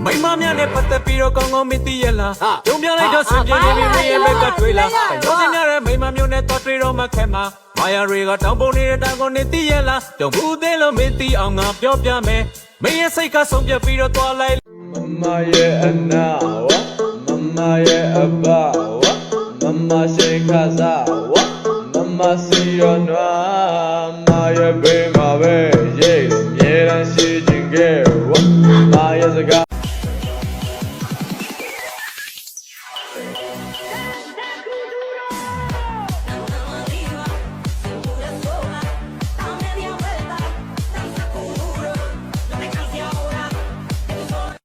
မိမများနဲ့ပတ်သက်ပြီးတော့ကောင်းကောင်းမသိရလားကြုံပြလိုက်တော့ဆင်ပြေနေပြီမင်းရဲ့ဘက်ကတွေ့လားရောစင်းများတဲ့မိမမျိုးနဲ့တော့တွေ့တော့မှခဲမှာမာယာတွေကတောင်ပုံနေတဲ့တောင်ကုန်နေသိရလားကြုံဘူးသေးလို့မင်းသိအောင်ငါပြောပြမယ်မင်းရဲ့စိတ်ကဆုံးပြပြီးတော့သွားလိုက်မမရဲ့အနာဝမမရဲ့အဘဝမမရှိခါစားဝမစီရနွားမရဲ့ဘေးမှာပဲရေးလို့မြေတမ်းရှိခြင်းကဲ